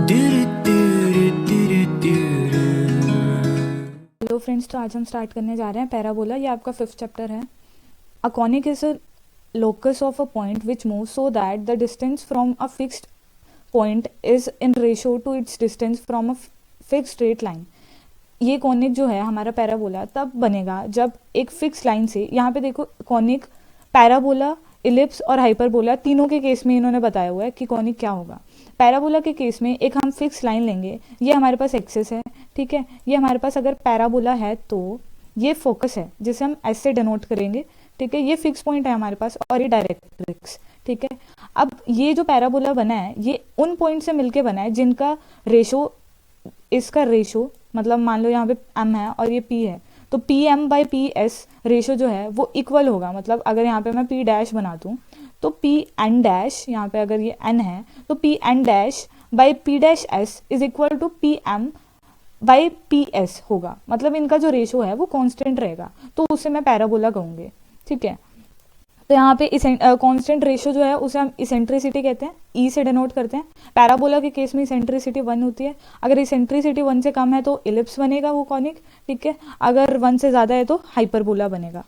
Hello friends, तो आज हम स्टार्ट करने जा रहे हैं पैराबोला। ये आपका 5th चैप्टर है। A conic is a locus of a point which moves so that the distance from a fixed point is in ratio to its distance from a fixed straight line। ये conic जो है हमारा parabola तब बनेगा जब एक fix line से, यहाँ पे देखो कॉनिक, पैराबोला, इलिप्स और हाइपरबोला तीनों के केस में इन्होंने बताया हुआ है कि कॉनिक क्या होगा। पैराबोला के केस में एक हम फिक्स लाइन लेंगे, ये हमारे पास एक्सिस है, ठीक है। ये हमारे पास अगर पैराबोला है तो ये फोकस है जिसे हम एस से डिनोट करेंगे, ठीक है। ये फिक्स पॉइंट है हमारे पास और ये डायरेक्ट्रिक्स, ठीक है। अब ये जो पैराबोला बना है ये उन पॉइंट से मिलके बना है जिनका रेशो, इसका रेशो मतलब मान लो यहाँ पे m है और ये p है, तो P M by P S ratio जो है वो इक्वल होगा। मतलब अगर यहाँ पे मैं p डैश बना दूँ तो पी एन डैश, यहाँ पे अगर ये n है तो P N dash by P dash S is equal to P M by P S होगा। मतलब इनका जो रेशो है वो कांस्टेंट रहेगा, तो उसे मैं पैराबोला कहूँगी, ठीक है। तो यहाँ पे कांस्टेंट रेशो जो है उसे हम इसेंट्रिसिटी कहते हैं, ई से डिनोट करते हैं। पैराबोला के केस में इसेंट्रिसिटी 1 होती है। अगर इसेंट्रिसिटी 1 से कम है तो इलिप्स बनेगा वो कॉनिक, ठीक है। अगर 1 से ज़्यादा है तो हाइपरबोला बनेगा,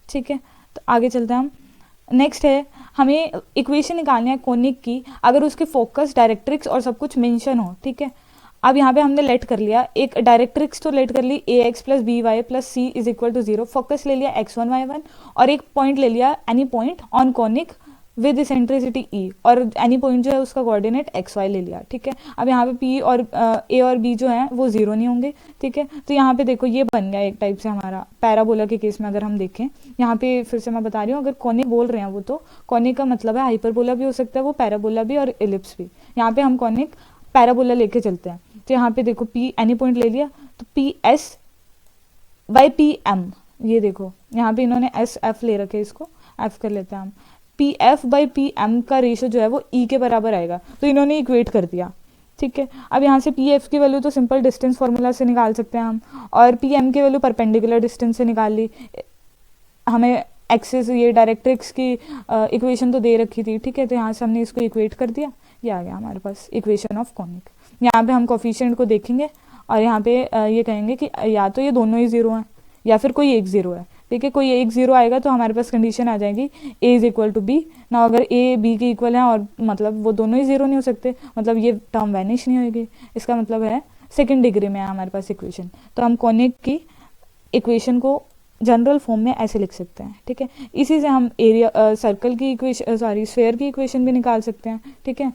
ठीक है। तो आगे चलते हैं हम। नेक्स्ट है, हमें इक्वेशन निकालनी है कॉनिक की अगर उसके फोकस, डायरेक्ट्रिक्स और सब कुछ मेंशन हो, ठीक है। अब यहाँ पे हमने लेट कर लिया, एक डायरेक्ट्रिक्स तो लेट कर ली a x plus b y plus c is equal to 0, focus ले लिया x1 y1 और एक पॉइंट ले लिया any point on conic with eccentricity e, और एनी पॉइंट जो है उसका कोऑर्डिनेट एक्स वाई ले लिया, ठीक है। अब यहाँ पे पी और ए और बी जो है वो 0 नहीं होंगे, ठीक है। तो यहाँ पे देखो ये बन गया एक टाइप से हमारा पैराबोला के केस में। अगर हम देखें यहाँ पे फिर से मैं बता रही हूँ, अगर कॉनिक बोल रहे हैं वो तो कॉनिक का मतलब है हाइपरबोला भी हो सकता है, वो पैराबोला भी और इलिप्स भी। यहाँ पे हम कॉनिक पैराबोला लेके चलते हैं। तो यहाँ पे देखो पी एनी पॉइंट ले लिया तो P S by P M, ये देखो यहाँ पे इन्होंने एस एफ ले रखे, इसको एफ कर लेते हैं हम। P F by P M का रेशो जो है वो ई के बराबर आएगा, तो इन्होंने इक्वेट कर दिया, ठीक है। अब यहाँ से पी एफ की वैल्यू तो सिंपल डिस्टेंस फार्मूला से निकाल सकते हैं हम, और पी एम की वैल्यू परपेंडिकुलर डिस्टेंस से निकाल ली। हमें एक्सिस, ये डायरेक्ट्रिक्स की इक्वेशन तो दे रखी थी, ठीक है। तो यहाँ से हमने इसको इक्वेट कर दिया, ये आ गया हमारे पास इक्वेशन ऑफ कॉनिक। यहाँ पे हम कोफिशिएंट को देखेंगे और यहाँ पे ये कहेंगे कि या तो ये दोनों ही 0 हैं या फिर कोई एक 0 है, ठीक है। कोई एक 0 आएगा तो हमारे पास कंडीशन आ जाएगी a is equal to b ना। अगर a b के इक्वल है और मतलब वो दोनों ही 0 नहीं हो सकते, मतलब ये टर्म वैनिश नहीं होगी, इसका मतलब है सेकेंड डिग्री में है हमारे पास इक्वेशन। तो हम कॉनिक की इक्वेशन को जनरल फॉर्म में ऐसे लिख सकते हैं, ठीक है। इसी से हम एरिया, सर्कल की इक्वेशन, सॉरी स्फेयर की इक्वेशन भी निकाल सकते हैं, ठीक है।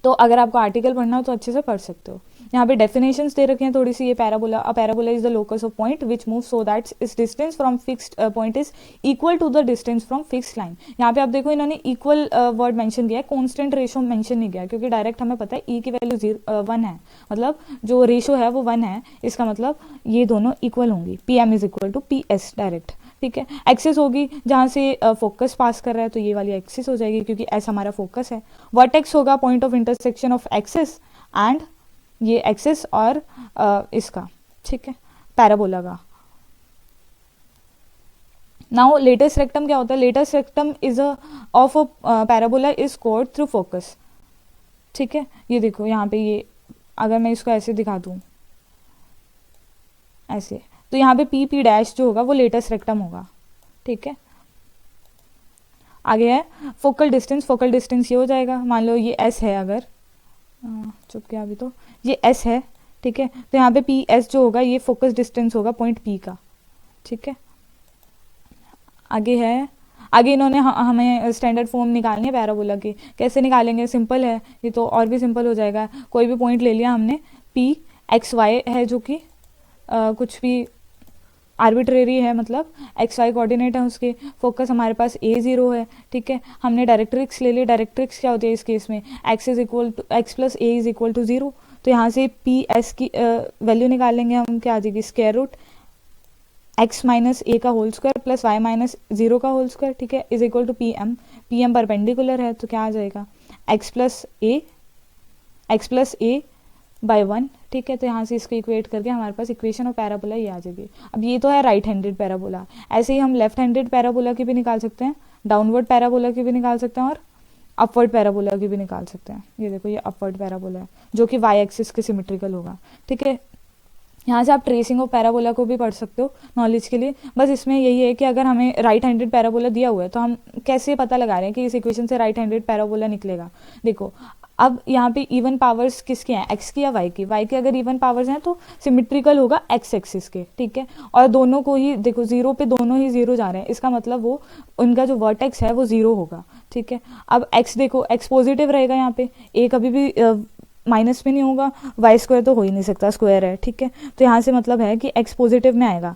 तो अगर आपको आर्टिकल पढ़ना हो तो अच्छे से पढ़ सकते हो। यहाँ पे डेफिनेशंस दे रखे हैं थोड़ी सी। ये parabola, a parabola is the locus of point which move so that its distance from fixed point is equal to the distance from fixed line. यहाँ पे आप देखो इन्होंने इक्वल वर्ड मेंशन किया है, कांस्टेंट रेशो मेंशन नहीं किया, क्योंकि डायरेक्ट हमें पता है ई की वैल्यू 1 है, मतलब जो रेशो है वो 1 है, इसका मतलब ये दोनों इक्वल होंगी। P M is equal to P S direct, ठीक है। एक्सिस होगी जहाँ से फोकस पास कर रहा है, तो ये वाली एक्सिस हो जाएगी क्योंकि एस हमारा फोकस है। वर्टेक्स होगा point of intersection of axis and ये एक्सिस और इसका, ठीक है, पैराबोला का। नाउ लेटेस्ट रेक्टम क्या होता है? Latus rectum is of a parabola is code through focus, ठीक है। ये देखो यहाँ पे, ये अगर मैं इसको ऐसे दिखा दूं ऐसे, तो यहाँ पे पी पी डैश जो होगा वो लेटेस्ट रेक्टम होगा, ठीक है। आगे है फोकल डिस्टेंस। फोकल डिस्टेंस ये हो जाएगा, मान लो ये एस है, अगर चुप गया अभी, तो ये एस है, ठीक है। तो यहाँ पे पी एस जो होगा ये फोकस डिस्टेंस होगा पॉइंट पी का, ठीक है। आगे है, आगे इन्होंने हमें स्टैंडर्ड फॉर्म निकालनी है पैराबोला की। कैसे निकालेंगे? सिंपल है ये तो, और भी सिंपल हो जाएगा। कोई भी पॉइंट ले लिया हमने, पी एक्स वाई है जो कि कुछ भी आर्बिट्रेरी है, मतलब एक्स वाई कोऑर्डिनेट है उसके, फोकस हमारे पास ए 0 है, ठीक है। हमने डायरेक्ट्रिक्स ले ली। डायरेक्ट्रिक्स क्या होती है इस केस में? X is equal to x plus a is equal to 0। तो यहाँ से पी एस की वैल्यू निकालेंगे हम, क्या आ जाएगी? Square root x minus a का whole square plus y minus 0 का होल स्क्वायर, ठीक है, is equal to P M. P M perpendicular है तो क्या आ जाएगा? एक्स प्लस ए बाय 1, ठीक है। तो यहाँ से इसको इक्वेट करके हमारे पास इक्वेशन ऑफ पैराबोला ये आ जाएगी। अब ये तो है राइट हैंडेड पैराबोला, ऐसे ही हम लेफ्ट हैंडेड पैराबोला की भी निकाल सकते हैं, डाउनवर्ड पैराबोला की भी निकाल सकते हैं और अपवर्ड पैराबोला की भी निकाल सकते हैं। ये देखो ये अपवर्ड पैराबोला है जो कि वाई एक्सिस के सिमेट्रिकल होगा, ठीक है। यहाँ से आप ट्रेसिंग ऑफ पैराबोला को भी पढ़ सकते हो नॉलेज के लिए। बस इसमें यही है कि अगर हमें राइट हैंडेड पैराबोला दिया हुआ है तो हम कैसे पता लगा रहे हैं कि इस इक्वेशन से राइट हैंडेड पैराबोला निकलेगा। देखो अब यहाँ पे इवन पावर्स किसके हैं, एक्स की या वाई की। वाई के अगर इवन पावर्स हैं तो सिमेट्रिकल होगा एक्स एक्सिस के, ठीक है। और दोनों को ही देखो जीरो पे दोनों ही जीरो जा रहे हैं, इसका मतलब वो उनका जो वर्टेक्स है वो जीरो होगा, ठीक है। अब एक्स देखो, एक्स पॉजिटिव रहेगा यहाँ पे, ए कभी भी माइनस में नहीं होगा, वाई स्क्वायर तो हो ही नहीं सकता, स्क्वायर है, ठीक है। तो यहाँ से मतलब है कि एक्स पॉजिटिव में आएगा।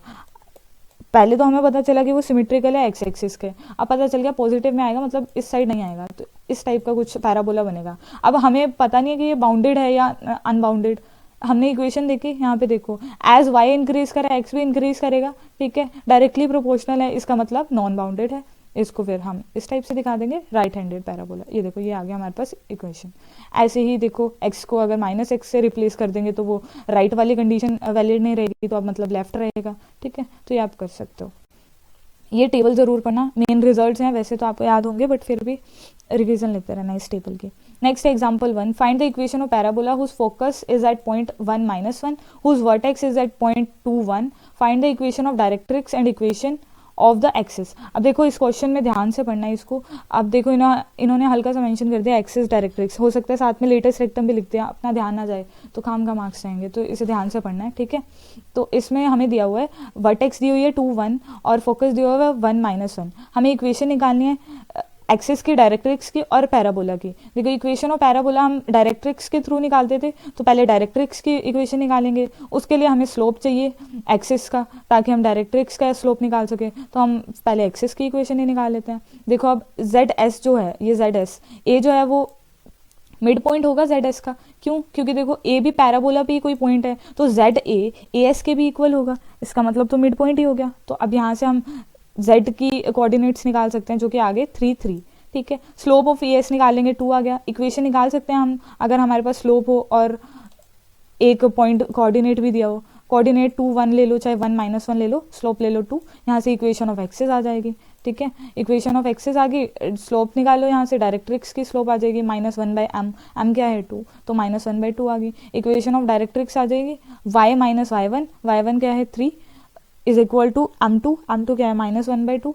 पहले तो हमें पता चला कि वो सिमेट्रिकल है एक्स एक्सिस के, अब पता चल गया पॉजिटिव में आएगा, मतलब इस साइड नहीं आएगा, तो इस टाइप का कुछ पैराबोला बनेगा। अब हमें पता नहीं है कि ये बाउंडेड है या अनबाउंडेड। हमने इक्वेशन देखी, यहाँ पे देखो एज वाई इंक्रीज करे एक्स भी इंक्रीज करेगा, ठीक है, डायरेक्टली प्रोपोर्शनल है, इसका मतलब नॉन बाउंडेड है। इसको फिर हम इस टाइप से दिखा देंगे राइट हैंडेड पैराबोला। ये देखो ये आ गया हमारे पास इक्वेशन। ऐसे ही देखो एक्स को अगर माइनस एक्स से रिप्लेस कर देंगे तो वो राइट वाली कंडीशन वैलिड नहीं रहेगी, तो अब मतलब लेफ्ट रहेगा, ठीक है। तो ये आप कर सकते हो। ये टेबल जरूर पढ़ना, मेन रिजल्ट्स हैं, वैसे तो आपको याद होंगे बट फिर भी रिवीजन लेते रहना इस टेबल की। Next example 1, find the equation of parabola whose focus is at point 1 -1 whose vertex is at point 2 1। Find the equation of directrix and equation of the axis. अब देखो इस क्वेश्चन में ध्यान से पढ़ना है इसको। अब देखो इन्होंने हल्का सा मेंशन कर दिया एक्सिस डायरेक्ट्रिक्स, हो सकता है साथ में लेटेस्ट रेक्टम भी लिखते हैं, अपना ध्यान ना जाए तो काम का मार्क्स जाएंगे, तो इसे ध्यान से पढ़ना है, ठीक है। तो इसमें हमें दिया हुआ है वर्टेक्स दी हुई है 2 1 और फोकस दिया हुआ है 1 -1। हमें इक्वेशन निकालनी है एक्सिस की, डायरेक्ट्रिक्स की और पैराबोला की। देखो इक्वेशन ऑफ पैराबोला हम डायरेक्ट्रिक्स के थ्रू निकालते थे, तो पहले डायरेक्ट्रिक्स की इक्वेशन निकालेंगे, उसके लिए हमें स्लोप चाहिए एक्सिस का ताकि हम डायरेक्ट्रिक्स का स्लोप निकाल सके, तो हम पहले एक्सिस की इक्वेशन ही निकाल लेते हैं। देखो अब जेड एस जो है, ये जेड एस ए जो है वो मिड पॉइंट होगा जेड एस का, क्यों, क्योंकि देखो ए भी पैराबोला पे ही कोई पॉइंट है, तो जेड ए एस के भी इक्वल होगा, इसका मतलब तो मिड पॉइंट ही हो गया। तो अब यहाँ से हम z की कोऑर्डिनेट्स निकाल सकते हैं जो कि आगे 3 3, ठीक है। स्लोप ऑफ ए एस निकालेंगे 2 आ गया। इक्वेशन निकाल सकते हैं हम अगर हमारे पास स्लोप हो और एक पॉइंट कोऑर्डिनेट भी दिया हो। कोऑर्डिनेट 2 1 ले लो, चाहे 1 -1 ले लो, स्लोप ले लो 2, यहाँ से इक्वेशन ऑफ एक्सिस आ जाएगी, ठीक है। इक्वेशन ऑफ एक्सिस आ गई, स्लोप निकालो, यहाँ से डायरेक्ट्रिक्स की स्लोप आ जाएगी -1/m, m क्या है 2, तो -1/2 आ गई। इक्वेशन ऑफ डायरेक्ट्रिक्स आ जाएगी y - y1, y1 क्या है 3 is equal to m2, m2 क्या है -1/2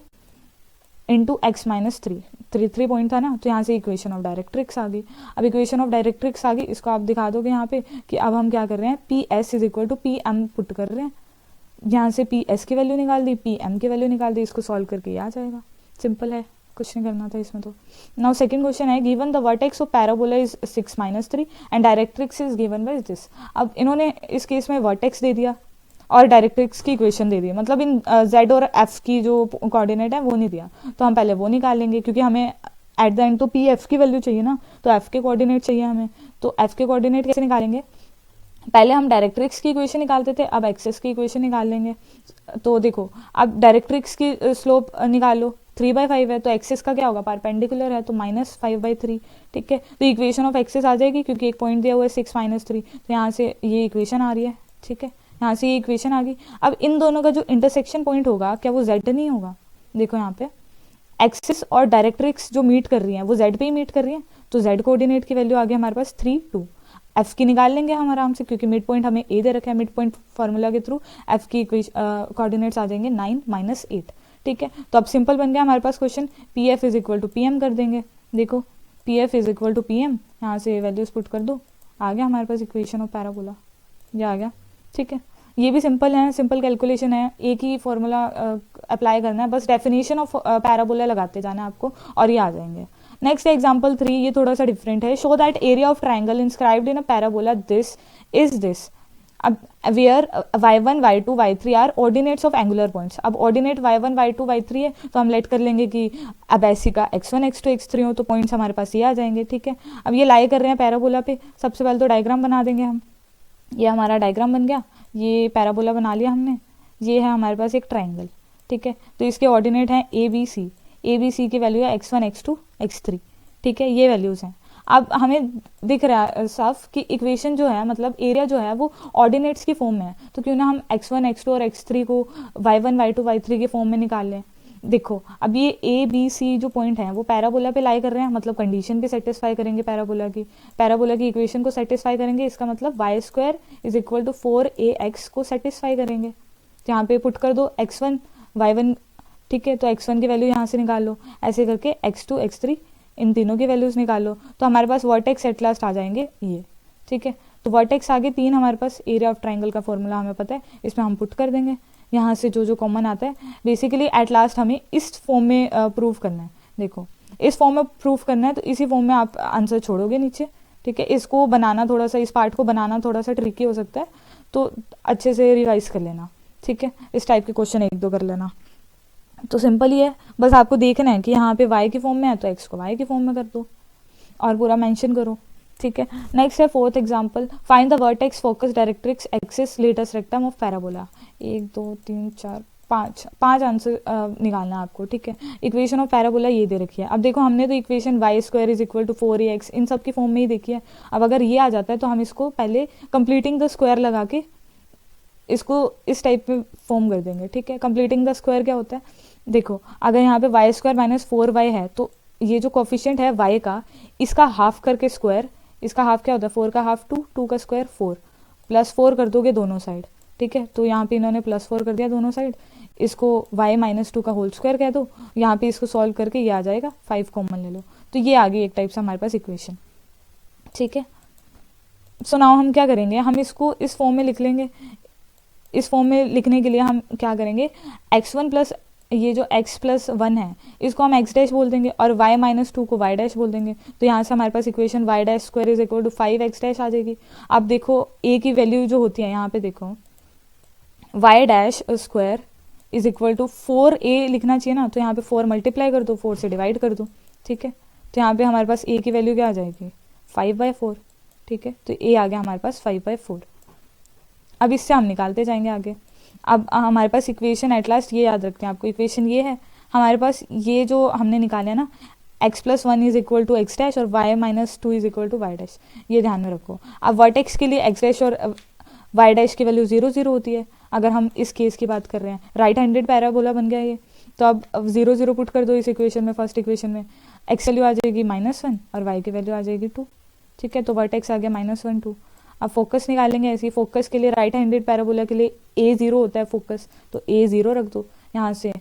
इंटू x -3, 3 पॉइंट था ना, तो यहाँ से इक्वेशन ऑफ डायरेक्ट्रिक्स आ गई। अब इक्वेशन ऑफ डायरेक्ट्रिक्स आ गई, इसको आप दिखा दोगे यहाँ पे कि अब हम क्या कर रहे हैं, P S is equal to P M put कर रहे हैं, यहाँ से पी एस की वैल्यू निकाल दी, पी एम की वैल्यू निकाल दी, इसको सॉल्व करके ये आ जाएगा। सिंपल है, कुछ नहीं करना था इसमें। तो नाउ सेकंड क्वेश्चन है, given the vertex of parabola is 6 -3 and directrix is given by this. अब इन्होंने इस केस में वर्टेक्स दे दिया और डायरेक्ट्रिक्स की इक्वेशन दे दी, मतलब इन z और f की जो कोऑर्डिनेट है वो नहीं दिया, तो हम पहले वो निकालेंगे क्योंकि हमें एट द एंड तो पी एफ की वैल्यू चाहिए ना, तो f के कोऑर्डिनेट चाहिए हमें। तो f के कोऑर्डिनेट कैसे निकालेंगे, पहले हम डायरेक्ट्रिक्स की इक्वेशन निकालते थे, अब एक्सिस की इक्वेशन निकाल लेंगे। तो देखो अब डायरेक्ट्रिक्स की स्लोप निकालो, 3/5 है, तो एक्सिस का क्या होगा, परपेंडिकुलर है, तो -5/3, ठीक है। तो इक्वेशन ऑफ एक्सिस आ जाएगी क्योंकि एक पॉइंट दिया हुआ है 6 -3, तो यहाँ से ये इक्वेशन आ रही है, ठीक है, यहाँ से ये इक्वेशन आ गई। अब इन दोनों का जो इंटरसेक्शन पॉइंट होगा क्या वो z नहीं होगा, देखो यहाँ पे एक्सिस और डायरेक्ट्रिक्स जो मीट कर रही हैं वो z पे ही मीट कर रही हैं, तो z कोऑर्डिनेट की वैल्यू आ गई हमारे पास 3 2। f की निकाल लेंगे हम आराम से क्योंकि मिड पॉइंट हमें a दे रखा है, मिड पॉइंट फार्मूला के थ्रू f की कोऑर्डिनेट्स आ जाएंगे 9 -8, ठीक है। तो अब सिंपल बन गया हमारे पास question, P F is equal to P M कर देंगे। देखो P F is equal to P M, यहाँ से वैल्यूज पुट कर दो, आ गया हमारे पास इक्वेशन ऑफ पैराबोला, ये आ गया, ठीक है। ये भी सिंपल है, सिंपल कैलकुलेशन है, एक ही फॉर्मूला अप्लाई करना है, बस डेफिनेशन ऑफ पैराबोला लगाते जाना है आपको और ये आ जाएंगे। नेक्स्ट एग्जांपल 3, ये थोड़ा सा डिफरेंट है, show that area of triangle inscribed in a parabola this is this. अब where y1 y2 y3 are ordinates of angular points. अब ऑर्डिनेट y1 y2 y3 है तो हम लेट कर लेंगे कि अब ऐसी का x1 x2 x3 हो, तो पॉइंट्स हमारे पास ये आ जाएंगे, ठीक है। अब ये लाई कर रहे हैं पैराबोला पे, सबसे पहले तो डायग्राम बना देंगे हम, ये हमारा डायग्राम बन गया, ये पैराबोला बना लिया हमने, ये है हमारे पास एक ट्राइंगल, ठीक है। तो इसके ऑर्डिनेट हैं ए बी सी की वैल्यू है x1 x2 x3, ठीक है, ये वैल्यूज हैं। अब हमें दिख रहा है साफ कि इक्वेशन जो है मतलब एरिया जो है वो ऑर्डिनेट्स की फॉर्म में है, तो क्यों ना हम x1 x2 और x3 को y1 y2 y3 के फॉर्म में निकाल लें। देखो अब ये ए बी सी जो पॉइंट है वो पैराबोला पे लाई कर रहे हैं, मतलब कंडीशन भी सेटिस्फाई करेंगे पैराबोला की इक्वेशन को सेटिस्फाई करेंगे, इसका मतलब y square is equal to 4ax को सेटिस्फाई करेंगे। तो यहाँ पे पुट कर दो x1 y1, ठीक है, तो x1 की वैल्यू यहाँ से निकाल लो, ऐसे करके x2 x3 इन तीनों की वैल्यूज निकाल लो, तो हमारे पास वर्टेक्स एट लास्ट आ जाएंगे ये, ठीक है। तो वर्टेक्स आगे 3 हमारे पास, एरिया ऑफ ट्राइंगल का फॉर्मूला हमें पता है, इसमें हम पुट कर देंगे यहाँ से जो जो कॉमन आता है। बेसिकली एट लास्ट हमें इस फॉर्म में प्रूव करना है। देखो इस फॉर्म में प्रूव करना है, तो इसी फॉर्म में आप आंसर छोड़ोगे नीचे, ठीक है। इसको बनाना थोड़ा सा, इस पार्ट को बनाना थोड़ा सा ट्रिकी हो सकता है, तो अच्छे से रिवाइज कर लेना, ठीक है। इस टाइप के क्वेश्चन 1-2 कर लेना। तो सिंपल ही है, बस आपको देखना है कि यहाँ पे y की फॉर्म में है तो x को y की फॉर्म में कर दो और पूरा मेंशन करो, ठीक है। नेक्स्ट है 4th example, find the vertex focus directrix axis latest rectum of parabola. 1 2 3 4 5 answer निकालना है आपको, ठीक है। इक्वेशन ऑफ पैराबोला ये दे रखी है। अब देखो हमने तो equation y square is equal to 4ax इन सब की फॉर्म में ही देखी है। अब अगर ये आ जाता है तो हम इसको पहले कंप्लीटिंग द स्क्वायर लगा के इसको इस टाइप में फॉर्म कर देंगे, ठीक है। कंप्लीटिंग द स्क्वायर क्या होता है, देखो अगर यहाँ पे वाई स्क्वायर माइनस 4y है तो ये जो कोफिशिएंट है y का, इसका हाफ करके स्क्वायर, इसका हाफ क्या होता है 4 का हाफ 2, 2 का स्क्वायर 4, प्लस 4 कर दोगे दोनों साइड, ठीक है। तो यहाँ पे इन्होंने प्लस 4 कर दिया दोनों साइड, इसको y माइनस 2 का होल स्क्वायर कह दो, यहाँ पे इसको सॉल्व करके ये आ जाएगा 5 कॉमन ले लो, तो ये आ गई एक टाइप से हमारे पास इक्वेशन, ठीक है। सो नाउ हम क्या करेंगे, हम इसको इस फॉर्म में लिख लेंगे। इस फॉर्म में लिखने के लिए हम क्या करेंगे, x1 प्लस ये जो x प्लस 1 है इसको हम x डैश बोल देंगे और y माइनस 2 को y डैश बोल देंगे, तो यहाँ से हमारे पास equation y dash square is equal to 5x dash आ जाएगी। अब देखो a की वैल्यू जो होती है यहाँ पे देखो y dash square is equal to 4a लिखना चाहिए ना, तो यहाँ पे 4 मल्टीप्लाई कर दो, 4 से डिवाइड कर दो, ठीक है। तो यहाँ पे हमारे पास a की वैल्यू क्या आ जाएगी 5/4, ठीक है। तो a आ गया हमारे पास 5/4। अब इससे हम निकालते जाएंगे आगे। अब हमारे पास इक्वेशन एट लास्ट ये याद रखते हैं आपको, इक्वेशन ये है हमारे पास, ये जो हमने निकाले ना x plus 1 is equal to x dash और y minus 2 is equal to y dash, ये ध्यान में रखो। अब वर्टेक्स के लिए x डैश और y डैश की वैल्यू 0 0 होती है, अगर हम इस केस की बात कर रहे हैं, राइट हैंडेड पैराबोला बन गया ये। तो अब 0 0 पुट कर दो इस इक्वेशन में, फर्स्ट इक्वेशन में x वैल्यू आ जाएगी -1 और y की वैल्यू आ जाएगी 2, ठीक है। तो वर्टेक्स आ गया -1 2। अब फोकस निकालेंगे ऐसे ही, फोकस के लिए राइट हैंडेड पैराबोला के लिए a0 होता है फोकस, तो a0 रख दो, यहाँ से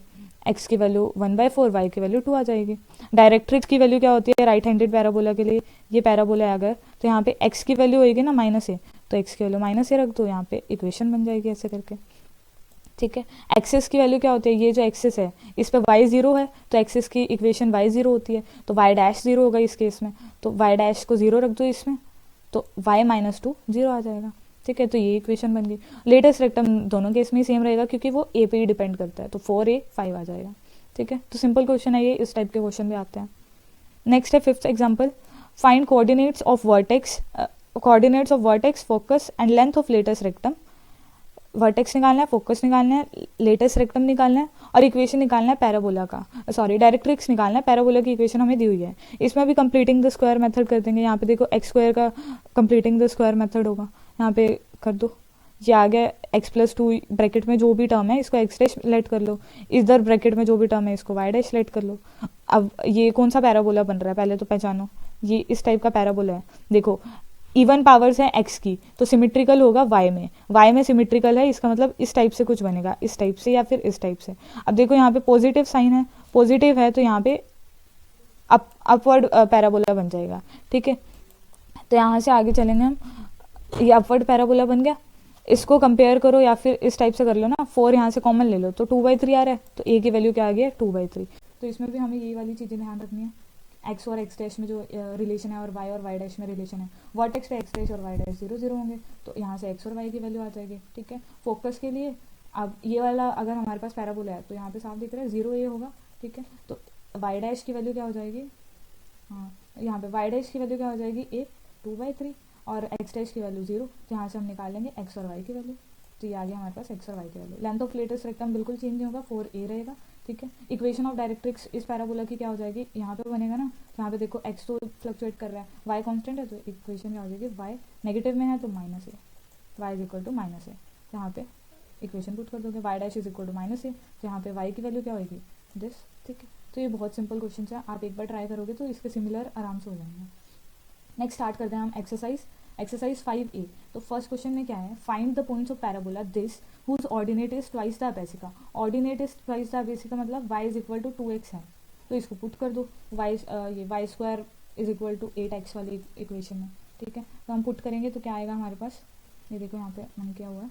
x की वैल्यू 1/4, y की वैल्यू 2 आ जाएगी। डायरेक्ट्रिक्स की वैल्यू क्या होती है राइट हैंडेड पैराबोला के लिए, ये पैराबोला है अगर, तो यहाँ पे x की वैल्यू होगी ना -a, तो x की वैल्यू -a रख दो, यहाँ पे इक्वेशन बन जाएगी ऐसे करके, ठीक है। एक्सिस की वैल्यू क्या होती है, ये जो एक्सिस है इस पे y0 है, तो एक्सिस की इक्वेशन y0 होती है, तो y डैश 0 होगा इस केस में, तो y डैश को 0 रख दो इसमें, तो y माइनस 2 0 आ जाएगा, ठीक है। तो ये इक्वेशन बन गई। लेटेस्ट रेक्टम दोनों केस में सेम रहेगा क्योंकि वो a पे ही डिपेंड करता है, तो 4a 5 आ जाएगा, ठीक है। तो सिंपल क्वेश्चन है ये, इस टाइप के क्वेश्चन भी आते हैं। नेक्स्ट है 5th example, find coordinates of vertex focus and length of latus rectum. Vertex निकालना है, फोकस निकालना है, लेटेस्ट रेक्टम निकालना है और इक्वेशन निकालना है पैराबोला का, सॉरी डायरेक्ट्रिक्स निकालना है। पैराबोला की इक्वेशन हमें दी हुई है, इसमें भी कंप्लीटिंग द स्क्वायर मेथड कर देंगे। यहाँ पे देखो एक्स स्क्वायर का कंप्लीटिंग द स्क्वायर मेथड होगा, यहाँ पे कर दो, ये आ गया x प्लस 2 ब्रैकेट में जो भी टर्म है इसको x डैश लेट कर लो, इधर ब्रैकेट में जो भी टर्म है इसको y डैश लेट कर लो। अब ये कौन सा पैराबोला बन रहा है पहले तो पहचानो, ये इस टाइप का पैराबोला है। देखो इवन पावर्स है x की, तो सिमेट्रिकल होगा y में सिमेट्रिकल है, इसका मतलब इस टाइप से कुछ बनेगा, इस टाइप से या फिर इस टाइप से। अब देखो यहाँ पे पॉजिटिव साइन है, पॉजिटिव है तो यहाँ पे अपवर्ड पैराबोला बन जाएगा, ठीक है। तो यहाँ से आगे चलेंगे हम, ये अपवर्ड पैराबोला बन गया, इसको कंपेयर करो या फिर इस टाइप से कर लो ना, 4 यहाँ से कॉमन ले लो तो 2/3 आ रहा है, तो a की वैल्यू क्या आ गई है 2/3। तो इसमें भी हमें यही वाली चीज़ें ध्यान रखनी है, x और x डैश में जो रिलेशन है और y डैश में रिलेशन है, वर्टेक्स पे x डैश और y डैश 0 0 होंगे, तो यहाँ से x और y की वैल्यू आ जाएगी, ठीक है। फोकस के लिए अब ये वाला अगर हमारे पास पैराबोला है तो यहाँ पे साफ दिख रहा है 0a होगा, ठीक है। तो y डैश की वैल्यू क्या हो जाएगी, हाँ यहाँ पे y डैश की वैल्यू क्या हो जाएगी a 2/3 और x डैश की वैल्यू 0, तो यहाँ से हम निकाल लेंगे x और y की वैल्यू, तो ये आ गया हमारे पास x और y की value. Length of latus rectum बिल्कुल चेंज नहीं होगा, 4a रहेगा, ठीक है। इक्वेशन ऑफ डायरेक्ट्रिक्स इस पैराबोला की क्या हो जाएगी, यहाँ पे बनेगा ना, तो यहाँ पे देखो x तो फ्लक्चुएट कर रहा है, y कांस्टेंट है, तो इक्वेशन क्या हो जाएगी y नेगेटिव में है तो -a, y is equal to -a, यहाँ पे इक्वेशन पुट कर दोगे y dash is equal to -a, तो यहाँ पे y की वैल्यू क्या होगी दिस, ठीक है। तो ये बहुत सिंपल क्वेश्चन है, आप एक बार ट्राई करोगे तो इसके सिमिलर आराम से हो जाएंगे। नेक्स्ट स्टार्ट करते हैं हम एक्सरसाइज 5A। तो फर्स्ट क्वेश्चन में क्या है, find the points of parabola this whose ordinate is twice the abscissa. Ordinate is twice the abscissa मतलब y is equal to 2x है, तो इसको पुट कर दो ये y square is equal to 8x वाली इक्वेशन में, ठीक है। तो हम पुट करेंगे तो क्या आएगा हमारे पास, ये देखो यहाँ पे मैंने क्या हुआ है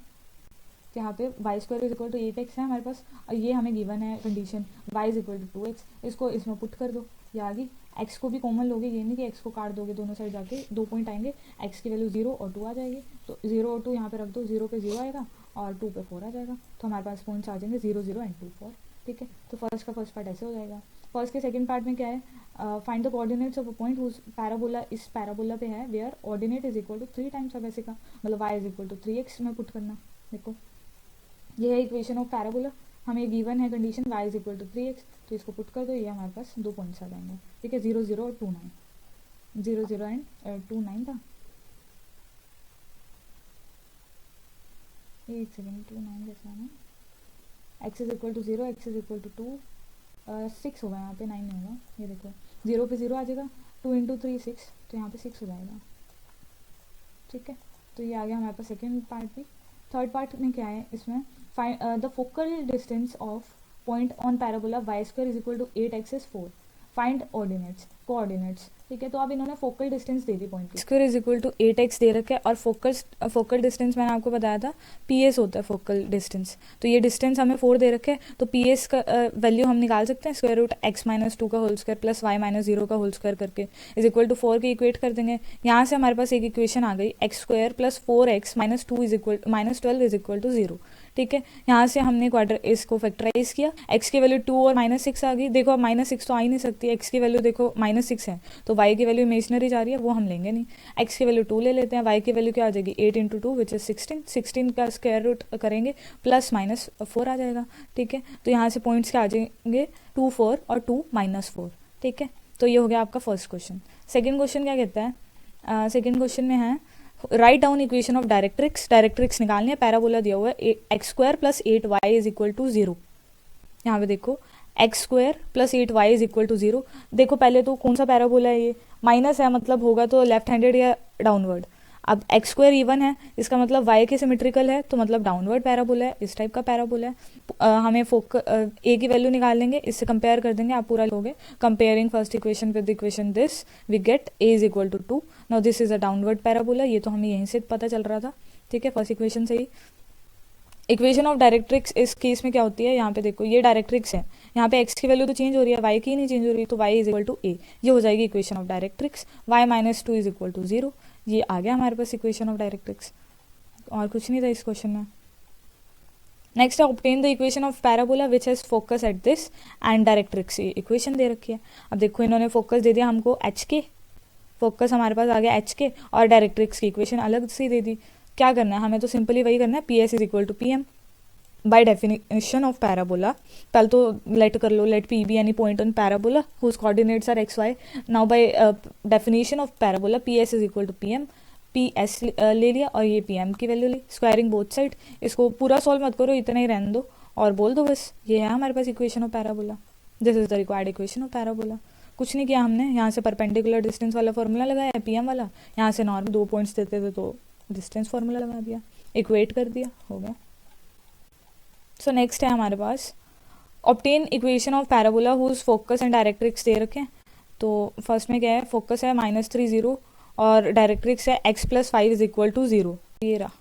कि यहाँ पे y square is equal to 8x है हमारे पास, और ये हमें गिवन है condition y is equal to 2x, इसको इसमें पुट कर दो, ये आ गई। x को भी कॉमन लोगे, ये नहीं कि x को काट दोगे, दोनों साइड जाके 2 पॉइंट आएंगे, x की वैल्यू 0 और 2 आ जाएगी, तो 0 और 2 यहाँ पे रख दो, 0 पे 0 आएगा और 2 पे 4 आ जाएगा, तो हमारे पास पॉइंट्स आ जाएंगे 0 0 एंड 2 4, ठीक है। तो फर्स्ट का फर्स्ट पार्ट ऐसे हो जाएगा। फर्स्ट के सेकंड पार्ट में क्या है, find the coordinates of a point whose parabola इस पैराबोला पे है where ordinate is equal to 3 times of abscissa, मतलब y is equal to 3x में पुट करना। देखो ये है इक्वेशन ऑफ पैराबोला, हमें गिवन है condition y is equal to 3x, तो इसको पुट कर दो, ये हमारे पास 2 पॉइंट्स आ जाएंगे, ठीक है। 0 0 और 2 9, 0 0 एंड 2 9 था, एक सेकेंड, 2 9 कैसे आना, x is equal to 0, x is equal to 2, 6 होगा यहाँ पे, 9 नहीं होगा, ये देखो 0 पे 0 आ जाएगा, 2 इंटू 3 6, तो यहाँ पे 6 हो जाएगा, ठीक है। तो ये आ गया हमारे पास सेकेंड पार्ट भी। थर्ड पार्ट में क्या है, इसमें find the focal distance of point on parabola y square is equal to 8x is 4, find ordinates coordinates, ठीक है। तो अब इन्होंने फोकल डिस्टेंस दे दी पॉइंट की, square is equal to 8x दे रखा है, और फोकल डिस्टेंस मैंने आपको बताया था PS होता है फोकल डिस्टेंस, तो ये डिस्टेंस हमें 4 दे रखे हैं, तो PS का वैल्यू हम निकाल सकते हैं, स्क्वायर रूट x माइनस 2 का whole square plus y minus 0 का होल स्क्वायर करके इज इक्वल टू 4 के इक्वेट कर देंगे। यहाँ से हमारे पास एक इक्वेशन आ गई, x square plus 4x minus 2 is equal minus 12 is equal to 0, ठीक है। यहाँ से हमने क्वाड्र इसको फैक्टराइज किया, x की वैल्यू 2 और -6 आ गई, देखो अब -6 तो आ ही नहीं सकती, x की वैल्यू देखो -6 है, तो y की वैल्यू इमेजनरी जा रही है, वो हम लेंगे नहीं, x की वैल्यू 2 ले लेते हैं, y की वैल्यू क्या आ जाएगी 8 इंटू 2 विच इज 16, 16 का स्क्वायर रूट करेंगे प्लस माइनस 4 आ जाएगा, ठीक है। तो यहाँ से पॉइंट्स क्या आ जाएंगे 2 4 और 2 -4, ठीक है। तो ये हो गया आपका फर्स्ट क्वेश्चन। सेकेंड क्वेश्चन क्या कहता है, सेकेंड क्वेश्चन में है write down equation of directrix निकालनी है, पैराबोला दिया हुआ है x square plus 8y is equal to 0, यहाँ पे देखो x square plus 8y is equal to 0, देखो पहले तो कौन सा पैराबोला है, ये माइनस है, मतलब होगा तो लेफ्ट हैंडेड या डाउनवर्ड, अब x स्क्वायर इवन है, इसका मतलब y के सिमेट्रिकल है, तो मतलब डाउनवर्ड पैराबोला है, इस टाइप का पैराबोला है। हमें a की वैल्यू निकाल लेंगे, इससे कंपेयर कर देंगे, आप पूरा लोगे, comparing first equation with equation this we get a is equal to 2, now this is a downward parabola, ये तो हमें यहीं से पता चल रहा था, ठीक है, फर्स्ट इक्वेशन से ही। इक्वेशन ऑफ डायरेक्ट्रिक्स इस केस में क्या होती है, यहाँ पे देखो ये डायरेक्ट्रिक्स है, यहाँ पे x की वैल्यू तो चेंज हो रही है, y की नहीं चेंज हो रही, तो y is equal to a, ये हो जाएगी equation of directrix, y minus 2 is equal to 0, ये आ गया हमारे पास इक्वेशन ऑफ डायरेक्ट्रिक्स, और कुछ नहीं था इस क्वेश्चन में। नेक्स्ट है obtain the equation of parabola which has focus at this and directrix, ये इक्वेशन दे रखी है। अब देखो इन्होंने फोकस दे दिया हमको h के, फोकस हमारे पास आ गया h के, और डायरेक्ट्रिक्स की इक्वेशन अलग से दे दी। क्या करना है हमें, तो सिंपली वही करना है, PS is equal to PM by definition of parabola, पहले तो लेट कर लो, let P be any point on parabola whose coordinates are x y, now by definition of parabola PS is equal to PM, PS ले लिया और ये PM की value ली, स्क्वायरिंग बोथ साइड, इसको पूरा सॉल्व मत करो, इतना ही रहने दो और बोल दो बस, ये है हमारे पास equation of parabola, this is the required equation of parabola. कुछ नहीं किया हमने, यहाँ से परपेंडिकुलर डिस्टेंस वाला फॉर्मूला लगाया PM वाला, यहाँ से नॉर्मल 2 पॉइंट्स देते थे तो डिस्टेंस फॉर्मूला लगा दिया, इक्वेट कर दिया, हो गया। सो नेक्स्ट है हमारे पास obtain equation of parabola whose focus and directrix दे रखे हैं। तो फर्स्ट में क्या है, फोकस है -3 0 और डायरेक्ट्रिक्स है x plus 5 is equal to 0, ये रहा।